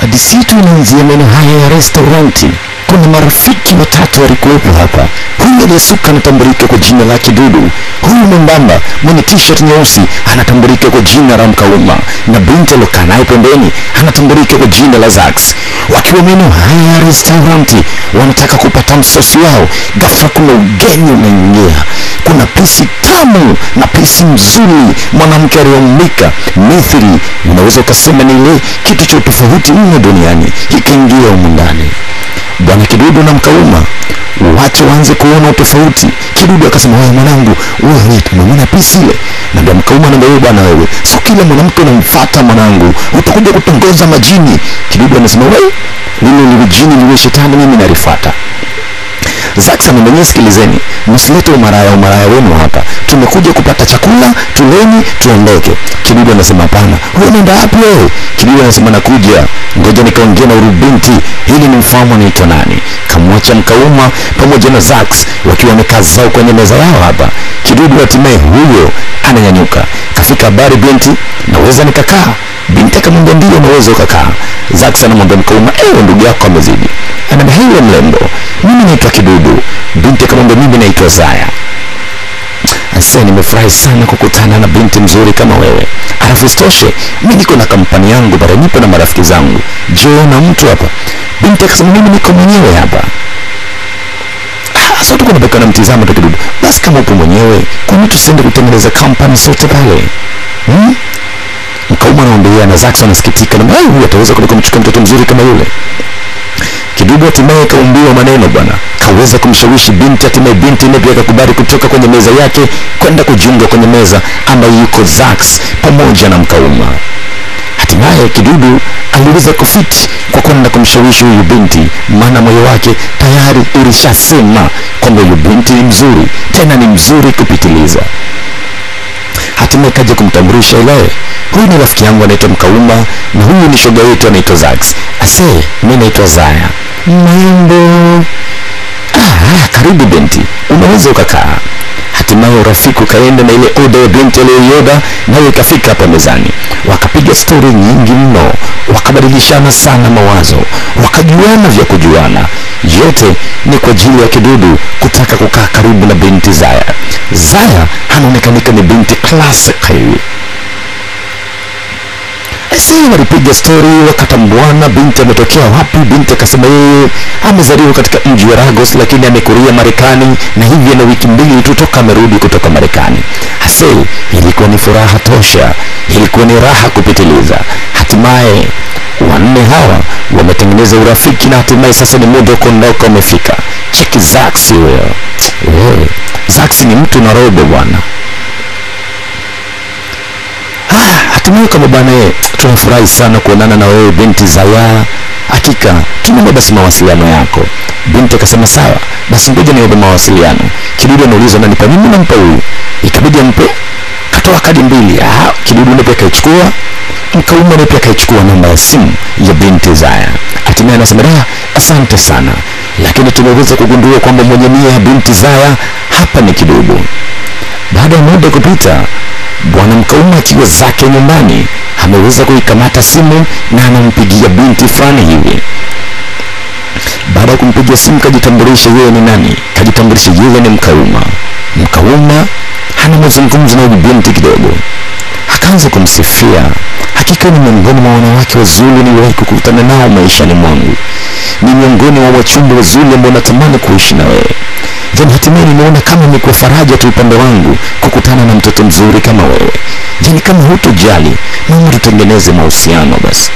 Hadithi yetu inaanzia maeneo haya ya restauranti. Kuna marafiki watatu walikuwepo hapa. Huyu aliyesuka anatambulika kwa jina la Kidudu. Huyu mwembamba mwenye t-shirt nyeusi anatambulika kwa jina la Mkauma, na binti aliyokaa naye pembeni anatambulika kwa jina la Zax. Wakiwa maeneo haya ya restauranti wanataka kupata msosi wao, ghafla kuna ugeni unaingia. Kuna pisi tamu na pisi mzuri, mwanamke aliyeumbika mithili, unaweza ukasema ni ile kitu cha tofauti mno duniani, ikaingia humu ndani. Bwana Kidudu na Mkauma wacha waanze kuona tofauti. Kidudu akasema, wewe mwanangu, wewe umeona pisi ile? Na ndio Mkauma anamwambia, bwana wewe, sio kila mwanamke unamfuata mwanangu, utakuja kutongoza majini. Kidudu anasema, wewe lile jini liwe shetani, mimi nalifuata. Zax amemwambia, sikilizeni, msilete umaraya wenu hapa. Tumekuja kupata chakula, tuleni, tuondoke. Kidudu anasema, hapana. Wewe unaenda wapi wewe? Kidudu anasema, nakuja. Ngoja nikaongea na urubinti ili nimfahamu anaitwa nani. Kamwacha Mkauma pamoja na Zax wakiwa wamekaa zao kwenye meza yao hapa. Kidudu hatimaye huyo ananyanyuka. Kafika, habari binti, naweza nikakaa? Binti akamwambia, ndio naweza ukakaa. Zax anamwambia Mkauma, ndugu yako amezidi. Anamwambia, hiyo mlembo, mimi naitwa Kidudu. Binti akamwambia, mimi naitwa Zaya. Sasa nimefurahi sana kukutana na binti mzuri kama wewe. Alafu isitoshe, mimi niko na kampani yangu bado, nipo na marafiki zangu. Je, na mtu hapa? Binti akasema, mimi niko mwenyewe hapa. Sasa tuko tunabaka na mtizamo tu Kidudu. Basi kama upo mwenyewe, kwa nini tusiende kutengeneza kampani sote pale? Mkauma anaambia, na Zax anasikitika, na huyu ataweza kumchukua mtoto mzuri kama yule? Kidudu hatimaye kaumbiwa maneno bwana, kaweza kumshawishi binti. Hatimaye binti pia akakubali kutoka kwenye meza yake kwenda kujiunga kwenye meza ambayo yuko Zax pamoja na Mkauma. Hatimaye Kidudu aliweza kufiti kwa kwenda kumshawishi huyu binti, maana moyo wake tayari ulishasema kwamba huyu binti ni mzuri, tena ni mzuri kupitiliza. Hatimaye kaja kumtambulisha, ile huyu ni rafiki yangu anaitwa Mkauma, na huyu ni shoga yetu anaitwa Zax. Mimi naitwa Zaya. Mambo. Karibu binti, unaweza ukakaa. Hatimaye urafiki ukaenda na ile oda ya binti aliyoioda, nayo ikafika hapa mezani. Wakapiga story nyingi mno, wakabadilishana sana mawazo, wakajuana vya kujuana. Yote ni kwa ajili ya Kidudu kutaka kukaa karibu na binti Zaya. Zaya anaonekanika ni binti classic hivi. Walipiga story, wakatambuana. Binti ametokea wapi? Binti akasema yeye amezaliwa katika mji wa Lagos, lakini amekulia Marekani, na hivi na wiki mbili tu toka amerudi kutoka Marekani. Ilikuwa ni furaha tosha, ilikuwa ni raha kupitiliza. Hatimaye wanne hawa wametengeneza urafiki, na hatimaye sasa ni muda kuondoka umefika. Cheki Zax huyo. Zax ni mtu na robo bwana. Hatimaye kama bwana, tunafurahi sana kuonana na wewe binti Zaya. Hakika tunaomba basi mawasiliano yako. Binti akasema sawa, basi ngoja niombe mawasiliano. Kidudu anauliza, nani pa mimi nampa huyu? Ikabidi ampe. Katoa kadi mbili. Kidudu ndiye akaichukua. Mkauma ndiye akaichukua namba ya simu ya binti Zaya. Hatimaye anasema, asante sana, lakini tumeweza kugundua kwamba mwenye nia ya binti Zaya hapa ni Kidudu. Baada ya muda kupita, bwana Mkauma akiwa zake nyumbani ameweza kuikamata simu na anampigia binti fulani hivi. Baada ya kumpigia simu, kajitambulisha yeye ni nani. Kajitambulisha yeye ni Mkauma. Mkauma hana mazungumzo na binti kidogo, akaanza kumsifia. Hakika ni miongoni mwa wanawake wazuri niliwahi kukutana nao maishani mwangu. Ni miongoni mwa wachumba wazuri ambao natamani kuishi na wewe. Jana hatimaye nimeona kama ni kwa faraja tu upande wangu kukutana na mtoto mzuri kama wewe. Jani kama hutojali, mama tutengeneze mahusiano basi.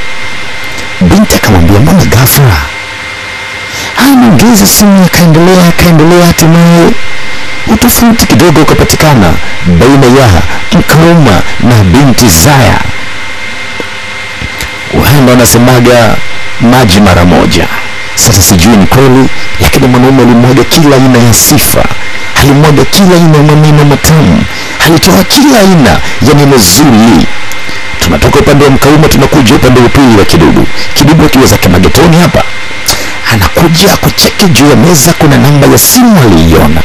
Binti akamwambia, mbona ghafla? Anaongeza simu, akaendelea. Hatimaye utofauti kidogo ukapatikana baina ya Mkauma na binti Zaya. Wahanda wanasemaga maji mara moja. Sasa sijui ni kweli, lakini mwanaume alimwaga kila aina ya sifa, alimwaga kila aina ya maneno matamu, alitoa kila aina ya neno zuri. Tunatoka upande wa Mkauma, tunakuja upande wa pili wa Kidudu. Kidudu akiwa zake magetoni hapa, anakuja kucheki juu ya meza kuna namba ya simu aliiona.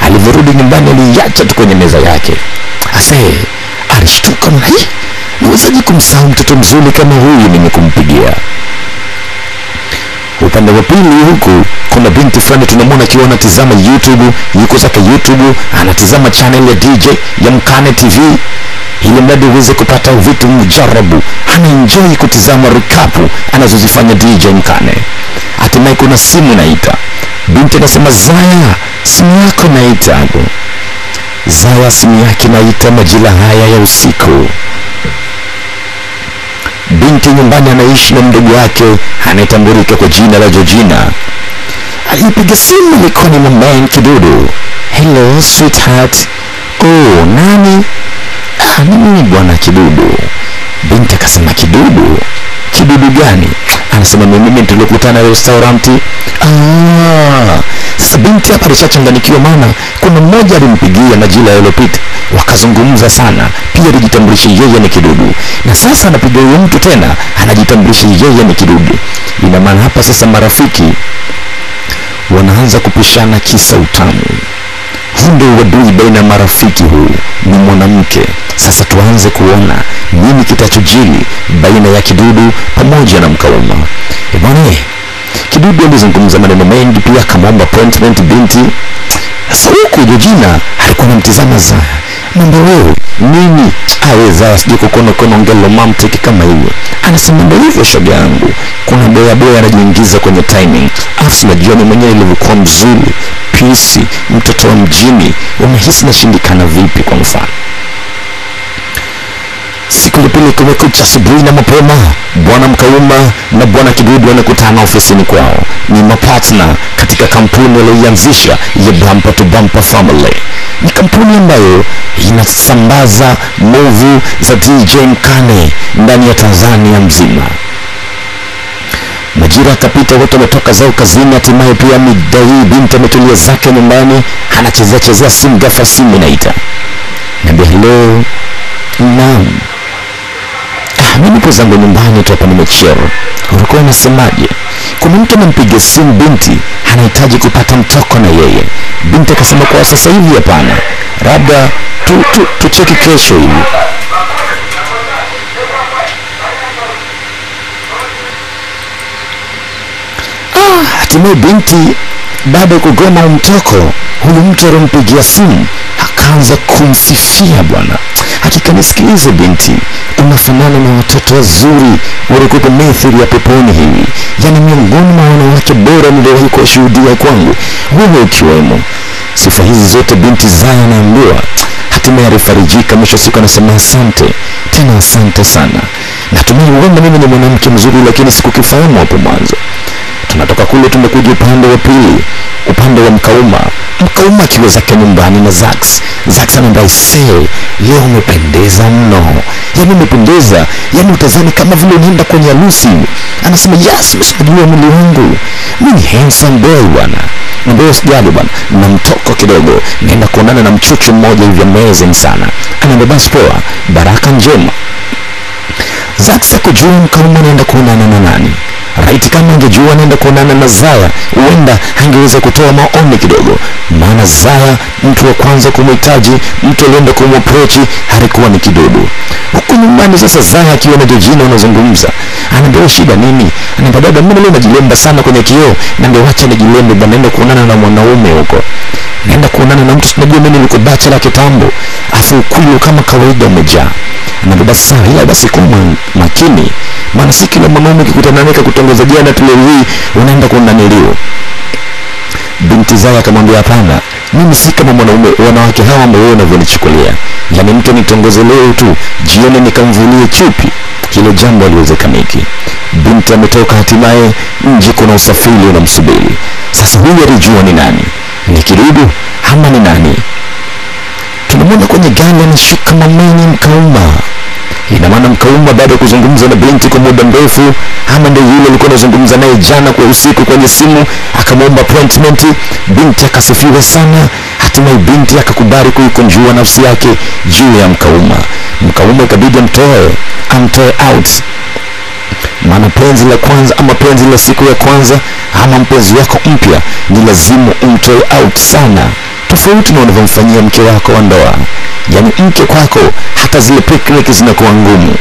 Alivyorudi nyumbani aliiacha tu kwenye meza yake. Alishtuka, nawezaje kumsahau mtoto mzuri kama huyu nimekumpigia? Upande wa pili huku kuna binti fulani tunamwona akiwa anatazama YouTube, yuko zake YouTube anatazama channel ya DJ ya Mkane TV, ili mradi uweze kupata vitu mjarabu. Anaenjoy kutazama recap anazozifanya DJ Mkane. Hatimaye kuna simu naita. Binti anasema, Zaya, simu yako naita hapo. Zaya simu yake naita majira haya ya usiku. Binti nyumbani anaishi na mdogo wake anayetambulika kwa jina la Georgina. Alipiga simu ilikuwa ni Mama Kidudu. Hello sweetheart. Oh, nani? Ni mimi bwana Kidudu. Binti akasema, Kidudu? Kidudu gani? Anasema, mimi tulikutana restauranti. Sasa binti hapa alishachanganikiwa, maana kuna mmoja alimpigia majira yaliyopita wakazungumza sana, pia alijitambulisha yeye ni Kidudu, na sasa anapiga huyo mtu tena anajitambulisha yeye ni Kidudu. Ina maana hapa sasa marafiki wanaanza kupishana kisa utamu. Huu ndio uadui baina ya marafiki, huu ni mwanamke. Sasa tuanze kuona nini kitachojiri baina ya Kidudu pamoja na Mkauma. Bwana Kidudu alizungumza maneno mengi, pia akamwomba appointment binti. Sasa huku Georgina alikuwa anamtazama Zaya. Mambo wewe nini? Aweza sije kukono ngelo mamtiki kama hiyo. Anasema, ndio hivyo shoga yangu. Kuna boya anajiingiza kwenye timing. Afsi najua mimi mwenyewe nilikuwa mzuri, peace, mtoto wa mjini. Unahisi nashindikana vipi kwa mfano? Siku ile kumekucha asubuhi na mapema, bwana Mkauma na bwana Kidudu wanakutana ofisini kwao. Ni mapartner katika kampuni walioianzisha ya Bumper to Bumper Family. Ni kampuni ambayo inasambaza movie za DJ Mkane ndani ya Tanzania mzima. Majira kapita, watu wametoka zao kazini, hatimaye pia midai binti ametulia zake nyumbani, anachezea simu, ghafla simu inaita. Naambia, hello. Naam. Mimi nipo zangu nyumbani tu hapa nimechero. Ulikuwa unasemaje? Kuna mtu amempigia simu binti, anahitaji kupata mtoko na yeye. Binti akasema, kwa sasa hivi hapana, labda tucheki kesho hivi. Hatimaye binti baada ya kugoma mtoko, huyu mtu alimpigia simu akaanza kumsifia bwana. Hakika nisikilize binti, unafanana na watoto wazuri walikuwa mithili ya peponi hivi. Yaani miongoni mwa wanawake bora niliwahi kushuhudia kwangu, wewe ukiwemo. Sifa hizi zote binti Zaya anaambiwa. Hatimaye alifarijika, mwisho siku anasema, asante, tena asante sana. Natumai huenda mimi ni mwanamke mzuri, lakini sikukifahamu hapo mwanzo. Tunatoka kule tumekuja upande wa pili, upande wa Mkauma. Mkauma akiwa zake nyumbani na Zax. Zax anaambia, leo umependeza mno. Yaani umependeza, yaani utazani kama vile unaenda kwenye harusi. Anasema, yes, msijua mwili wangu. Mimi handsome boy bwana. Ndio sijali bwana, na mtoko kidogo. Naenda kuonana na mchuchu mmoja hivi amazing sana. Anaambia, basi poa, baraka njema. Zax akujua Mkauma anaenda kuonana na nani. Right, kama angejua anaenda kuonana na Zaya, huenda angeweza kutoa maoni kidogo. Maana Zaya, mtu wa kwanza kumhitaji, mtu alienda kumapproach alikuwa ni Kidudu. Huku nyumbani sasa Zaya akiwa na Georgina wanazungumza. Anaambia, shida nini? Anaambia, dada, mimi leo najilemba sana kwenye kioo, na ndio acha nijilembe bwana, naenda kuonana na mwanaume huko. Naenda kuonana na mtu tunajua mimi niko bachelor kitambo. Afu ukuyu kama kawaida umejaa. Anaambia, basi sawa, ila basi kwa makini. Maana si kila mwanaume ukikutana naye kutongoza jana tu leo hii unaenda kuonaniliwa. Binti Zaya akamwambia, hapana, mimi si kama mwanaume wanawake hawa ambao wewe unavyonichukulia. Yaani mtu nitongoze leo tu, jioni nikamvulie chupi. Hilo jambo haliwezekaniki. Binti ametoka, hatimaye nje kuna usafiri unamsubiri. Sasa huyu alijua ni nani? Ni Kidudu ama ni nani? Tunamwona kwenye gari anashuka mameni Mkauma. Ina maana Mkauma baada ya kuzungumza na binti kwa muda mrefu, ama ndio yule alikuwa anazungumza naye jana kwa usiku kwenye simu, akamwomba appointment. Binti akasifiwa sana, hatimaye binti akakubali kuikunjua nafsi yake juu ya Mkauma. Mkauma ikabidi amtoe out. Maana penzi la kwanza ama penzi la siku ya kwanza ama mpenzi wako mpya ni lazima umtoe out sana. Tofauti na unavyomfanyia mke wako wa ndoa. Yaani mke kwako hata zile picnic zinakuwa ngumu.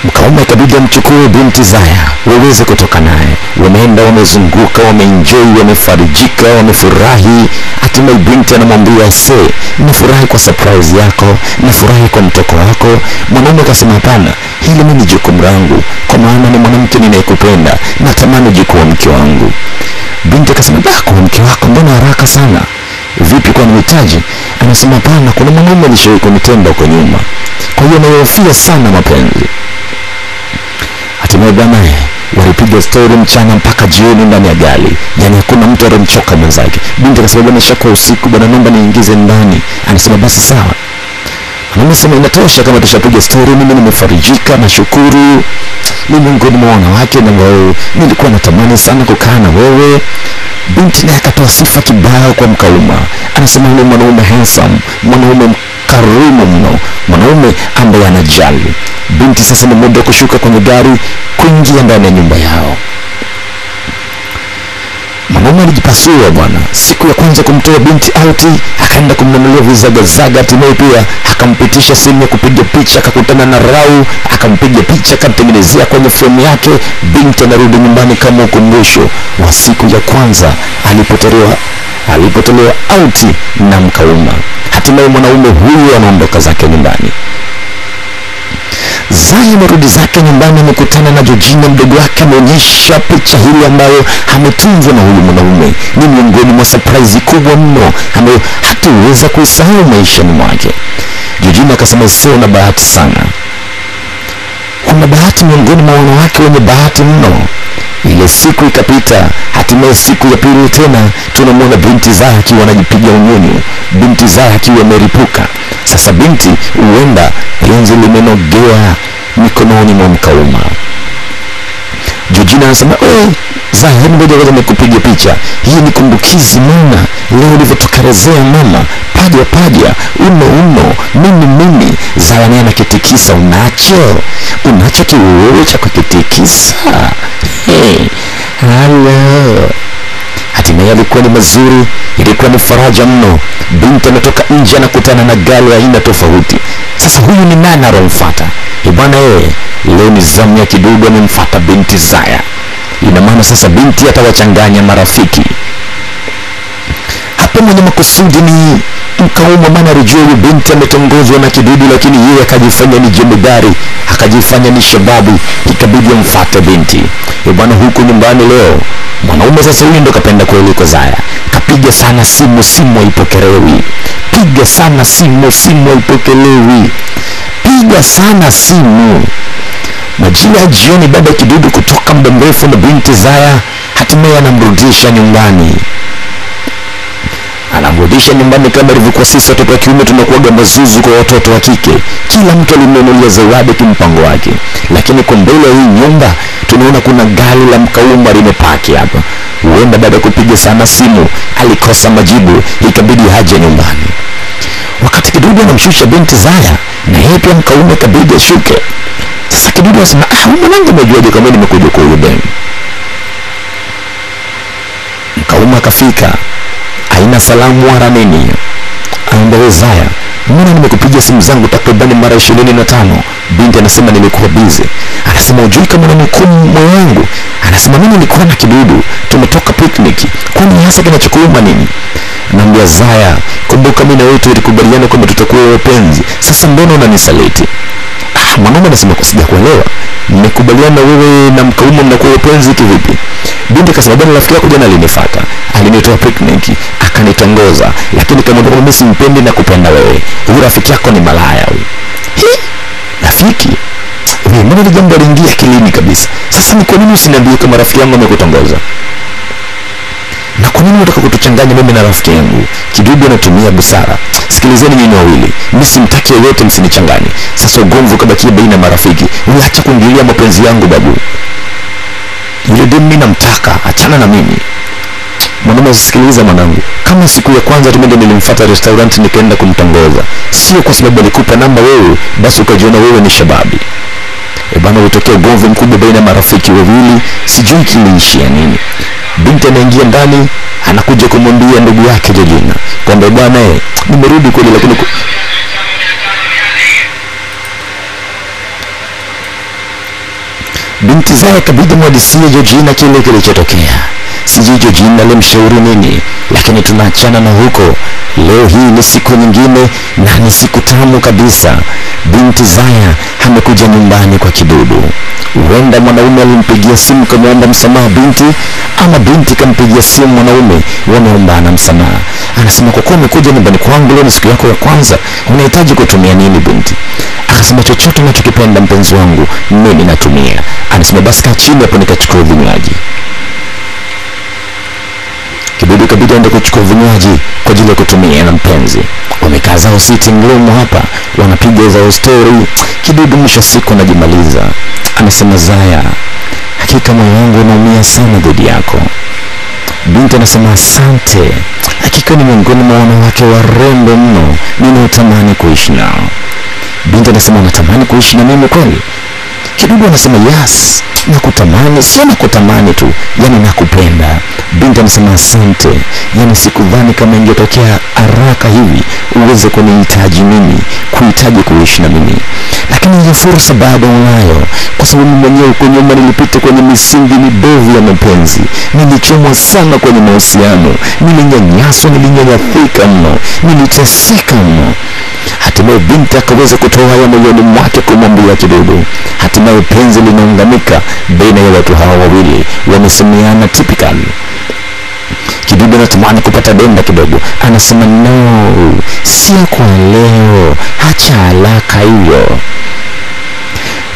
Mkaume ikabidi amchukue binti Zaya waweze kutoka naye. Wameenda, wamezunguka, wameenjoy, wamefarijika, wamefurahi. Hatimaye binti anamwambia, nafurahi kwa surprise yako, nafurahi kwa mtoko wako. Mwanaume akasema, hapana, hili mimi ni jukumu langu, kwa maana ni mwanamke ninayekupenda, natamani uje kuwa mke wangu. Binti akasema, kwa mke wako mbona haraka sana? Vipi, kwa unahitaji? Anasema, hapana, kuna mwanaume alishawahi kunitenda huko nyuma, kwa hiyo nahofia sana mapenzi. Hatimaye bwana walipiga story mchana mpaka jioni ndani ya gari. Yaani hakuna mtu aliyemchoka mwenzake. Binti akasema, bwana ishakuwa usiku bwana, naomba niingize ndani. Anasema, basi sawa. Anasema, inatosha kama tushapiga story, mimi nimefarijika, nashukuru. Ni miongoni mwa wanawake na wao nilikuwa natamani sana kukaa na wewe. Binti naye akatoa sifa kibao kwa Mkauma. Anasema, yule mwanaume handsome, mwanaume karimu mno, mwanaume ambaye anajali. Binti sasa ni muda kushuka kwenye gari kuingia ndani ya nyumba yao. Mwanaume alijipasua bwana. Siku ya kwanza kumtoa binti out, akaenda kumnunulia vizagazaga. Hatimaye pia akampitisha simu ya kupiga picha, akakutana na Rau, akampiga picha, akamtengenezea kwenye frame yake. Binti anarudi nyumbani kama ukumbusho wa siku ya kwanza alipotolewa out na Mkauma. Hatimaye mwanaume huyu anaondoka zake nyumbani. Zaya marudi zake nyumbani, amekutana na Georgina mdogo wake. Ameonyesha picha hili ambayo ametunzwa na huyu mwanaume. Ni miongoni mwa surprise kubwa mno ambayo hatuweza kuisahau maishani mwake. Georgina akasema, sio na bahati sana. Kuna bahati miongoni mwa wanawake wenye bahati mno. Ile siku ikapita. Hatimaye siku ya pili tena tunamwona binti Zaya akiwa anajipiga unyunyu. Binti Zaya akiwa ameripuka. Sasa binti huenda penzi limenogea mikononi mwa Mkauma. Georgina anasema, Zaya, hebu ngoja kwanza nikupiga picha. Hii ni kumbukizi mama. Leo ulivyotokarezea mama. Paja, uno, mimi. Zaya naye anakitikisa, unacho kiwewe cha kukitikisa. Hello. Hatimaye alikuwa ni mazuri, ilikuwa ni faraja mno. Binti ametoka nje, anakutana na gari aina tofauti. Sasa huyu ni nani anamfuata? Bwana leo ni zamu ya Kidudu amemfuata binti Zaya. Ina maana sasa binti atawachanganya marafiki. Hapa mwenye makusudi ni Mkauma, maana alijua binti ametongozwa na Kidudu, lakini yeye akajifanya ni jemedari, akajifanya ni shababu, ikabidi amfuate binti. Bwana huko nyumbani leo mwanaume sasa huyu ndo kapenda kweli kwa Zaya. Kapiga sana simu haipokelewi. Piga sana simu haipokelewi. Piga sana simu. Majira ya jioni baada ya Kidudu kutoka muda mrefu na binti Zaya, hatimaye anamrudisha nyumbani. Anamrudisha nyumbani kama ilivyokuwa sisi watoto wa kiume tunakuaga mazuzu kwa watoto wa kike. Kila mtu alimnunulia zawadi kimpango wake. Lakini kwa mbele ya hii nyumba tunaona kuna gari la Mkauma limepaki hapa. Huenda baada ya kupiga sana simu alikosa majibu, ikabidi haje nyumbani. Wakati Kidudu anamshusha binti Zaya, na yeye pia Mkauma ikabidi ashuke. Sasa Kidudu anasema, mwanangu umejuaje kama nimekuja kwa huyo Ben? Mkauma akafika, haina salamu wala nini. Anaambia, Zaya, mbona nimekupigia simu zangu takriban mara 25? Binti anasema, nilikuwa busy. Anasema, hujui kama unanihukumu moyo wangu? Anasema, mimi nilikuwa na Kidudu, tumetoka picnic, kwani hasa kinachokuuma nini? Anaambia, Zaya, kumbuka mimi na wewe tulikubaliana kwamba tutakuwa wapenzi. Sasa mbona unanisaliti? Mwanaume anasema, sijakuelewa. Mmekubaliana wewe na Mkauma mnakuwa wapenzi kivipi? Binti akasema, bwana rafiki yako jana alinifuata, alinitoa picnic, akanitongoza, lakini kama ndio mimi simpendi na kupenda wewe. Huyu rafiki yako ni malaya huyu. Rafiki? Mbona jambo lingia akilini kabisa. Sasa ni kwa nini usiniambie kama rafiki yangu amekutongoza? Na kwa nini unataka kutuchanganya mimi na rafiki yangu? Kidudu anatumia busara. Sikilizeni nyinyi wawili, mimi simtaki yeyote, msinichanganye. Sasa ugomvi ukabakia baina marafiki. Unaacha kuingilia mapenzi yangu babu. Yule demu mimi namtaka, achana na mimi. Mwanaume, sikiliza mwanangu. Kama siku ya kwanza tu mimi nilimfuata restaurant nikaenda kumtongoza, sio kwa sababu alikupa namba wewe basi ukajiona wewe ni shababi. Bwana, ulitokea ugomvi mkubwa baina ya marafiki wawili, sijui kiliishia nini. Binti anaingia ndani, anakuja kumwambia ndugu yake Georgina kwamba bwana nimerudi kweli, lakini Binti Zaya kabidi mwadisia Georgina kile kilichotokea. Sijui Georgina alimshauri nini, lakini tunaachana na huko. Leo hii ni siku nyingine na ni siku tamu kabisa. Binti Zaya amekuja nyumbani kwa Kidudu. Huenda mwanaume alimpigia simu kumwomba msamaha binti, ama binti kampigia simu mwanaume wameombana msamaha. Anasema kwa kuwa umekuja nyumbani kwangu leo ni siku yako ya kwanza, unahitaji kutumia nini binti? Akasema chochote unachokipenda mpenzi wangu, mimi natumia. Anasema basi kaa chini hapo nikachukua vinywaji. Kidudu kabidi aende kuchukua vinywaji kwa ajili ya kutumia na mpenzi. Wamekaa zao sitting room hapa, wanapiga zao story. Kidudu mwisho siku anajimaliza. Anasema Zaya, hakika moyo wangu unaumia sana dhidi yako. Binti anasema asante, hakika ni miongoni mwa wanawake warembo mno ninaotamani kuishi nao. Binti anasema unatamani kuishi na mimi kweli? Kidudu anasema yes, nakutamani, sio nakutamani tu, yani nakupenda. Binti anasema asante, yani sikudhani kama ingetokea haraka hivi uweze kunihitaji mimi, kuhitaji kuishi na mimi. Lakini hiyo fursa bado unayo, kwa sababu mwenyewe huko nyuma nilipita kwenye misingi mibovu ya mapenzi. Nilichomwa sana kwenye mahusiano, nilinyanyaswa, nilinyanyathika mno, niliteseka mno. Hatimaye binti akaweza kutoa haya moyoni mwake kumwambia Kidudu. Hatimaye penzi linaunganika baina ya watu hawa wawili, wamesemeana typical. Kidudu anatamani kupata denda kidogo. Anasema no, sio kwa leo, acha haraka hiyo.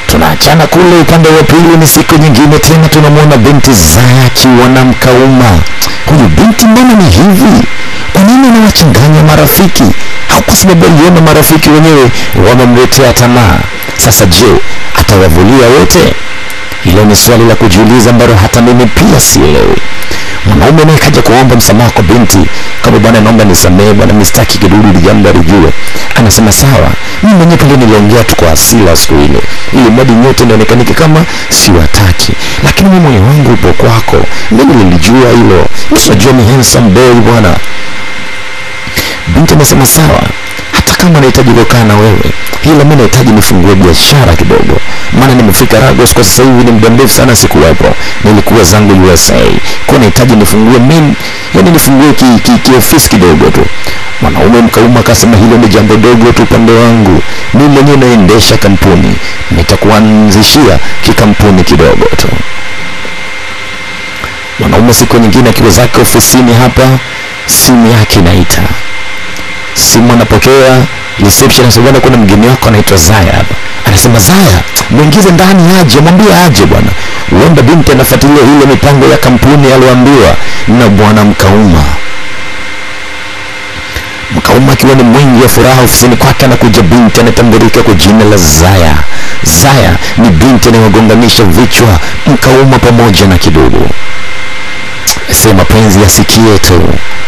Tunaachana kule upande wa pili, ni siku nyingine tena tunamwona binti Zaya akiwa na Mkauma. Huyu binti mbona ni hivi? Kwa nini anawachanganya marafiki? Au kwa sababu aliona marafiki wenyewe wamemletea tamaa? Sasa je, atawavulia wote? Hilo ni swali la kujiuliza ambalo hata mimi pia sielewi. Mwanaume naye kaja kuomba msamaha kwa binti, kama bwana naomba nisamehe bwana, mistaki Kidudu lijambo alijue. Anasema sawa, mimi mwenyewe pale niliongea tu kwa hasira siku ile, ili mradi nyote nionekane kama siwataki, lakini mimi moyo wangu upo kwako. Mimi nilijua hilo, msijue ni handsome boy bwana. Binti anasema sawa, hata kama nahitaji kukaa na wewe, ila mimi nahitaji nifungue biashara kidogo, maana nimefika Lagos kwa sasa hivi, ni muda mrefu sana sikuwepo, nilikuwa zangu USA. Kwa nahitaji nifungue mimi, yani nifungue kiofisi kidogo tu. Mwanaume Mkauma akasema hilo ni jambo dogo tu upande wangu, mimi mwenyewe naendesha kampuni, nitakuanzishia kikampuni kidogo tu. Mwanaume siku nyingine akiwa zake ofisini hapa, simu yake inaita. Simu anapokea, reception anasema kuna mgeni wako anaitwa Zaya hapa. Anasema Zaya, muingize ndani aje, mwambie aje bwana. Huenda binti anafuatilia ile mipango ya kampuni aliyoambiwa na bwana Mkauma. Mkauma akiwa ni mwingi wa furaha ofisini kwake, anakuja binti anatambulika kwa jina la Zaya. Zaya ni binti anayegonganisha vichwa Mkauma pamoja na Kidudu. Sema mapenzi yasikie tu,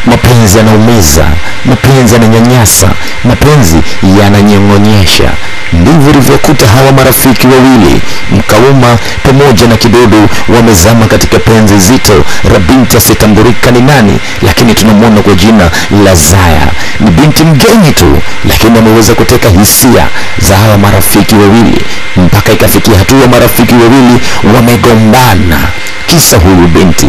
mapenzi yanaumiza, mapenzi yananyanyasa, mapenzi yananyong'onyesha. Ndivyo ilivyokuta hawa marafiki wawili, Mkauma pamoja na Kidudu, wamezama katika penzi zito la binti asitambulika ni nani, lakini tunamwona kwa jina la Zaya. Ni binti mgeni tu, lakini ameweza kuteka hisia za hawa marafiki wawili, mpaka ikafikia hatua marafiki wawili wamegombana kisa huyu binti.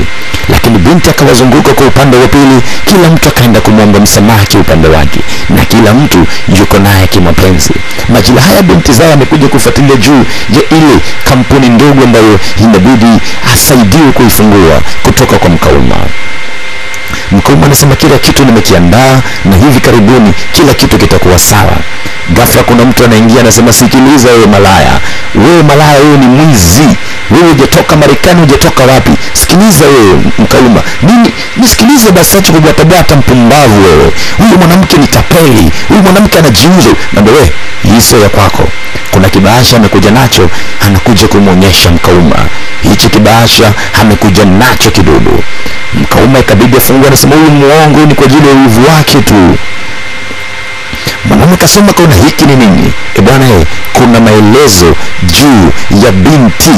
Lakini binti akawazunguka kwa upande wa pili, kila mtu akaenda kumwomba msamaha upande wake, na kila mtu yuko naye kimapenzi. Majira haya binti Zaya amekuja kufuatilia juu ya ile kampuni ndogo ambayo inabidi asaidiwe kuifungua kutoka kwa Mkauma. Mkauma anasema kila kitu nimekiandaa na hivi karibuni kila kitu kitakuwa sawa. Ghafla kuna mtu anaingia anasema sikiliza wewe malaya, wewe ni mwizi, wewe hujatoka Marekani, hujatoka wapi? Sikiliza wewe Mkauma, nini nisikilize basi, acha kubwata mpumbavu wewe. Huyu mwanamke ni tapeli, huyu mwanamke anajiuza. Na wewe hii sio ya kwako. Kuna kibahasha amekuja nacho, anakuja kumuonyesha Mkauma. Hichi kibahasha amekuja nacho Kidudu. Mkauma ikabidi afungue, anasema huyu muongo, ni kwa ajili ya wivu wake tu. Mwanaume kasema kuna hiki ni nini? Bwana kuna maelezo juu ya binti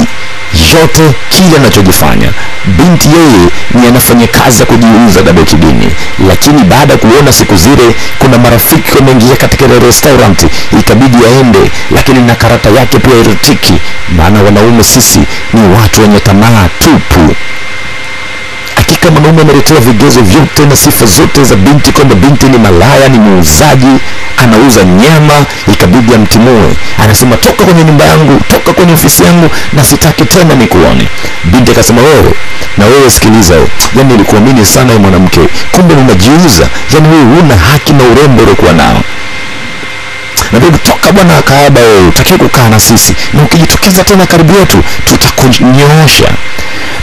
chochote kile anachojifanya. Binti yeye ni anafanya kazi ya kujiuza dada kidini, lakini baada kuona siku zile kuna marafiki wameingia katika restaurant, ikabidi aende, lakini na karata yake pia irutiki, maana wanaume sisi ni watu wenye tamaa tupu. Hakika mwanaume ameletewa vigezo vyote na sifa zote za binti, kwamba binti ni malaya, ni muuzaji, anauza nyama, ikabidi amtimue. Anasema toka kwenye nyumba yangu, toka kwenye ofisi yangu, na sitaki tena nikuone. Binti akasema wewe sikiliza, yani nilikuamini sana wewe mwanamke, kumbe unajiuza, yani wewe huna haki na urembo uliokuwa nao. Na bibi toka bwana akaaba, wewe utakiwa kukaa na sisi, na ukijitokeza tena karibu yetu tutakunyoosha.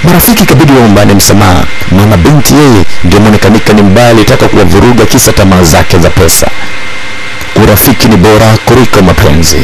Marafiki kabidi waombane msamaha, maana binti yeye ndio mwonekanika ni mbaya, alitaka kuwavuruga kisa tamaa zake za pesa. Urafiki ni bora kuliko mapenzi.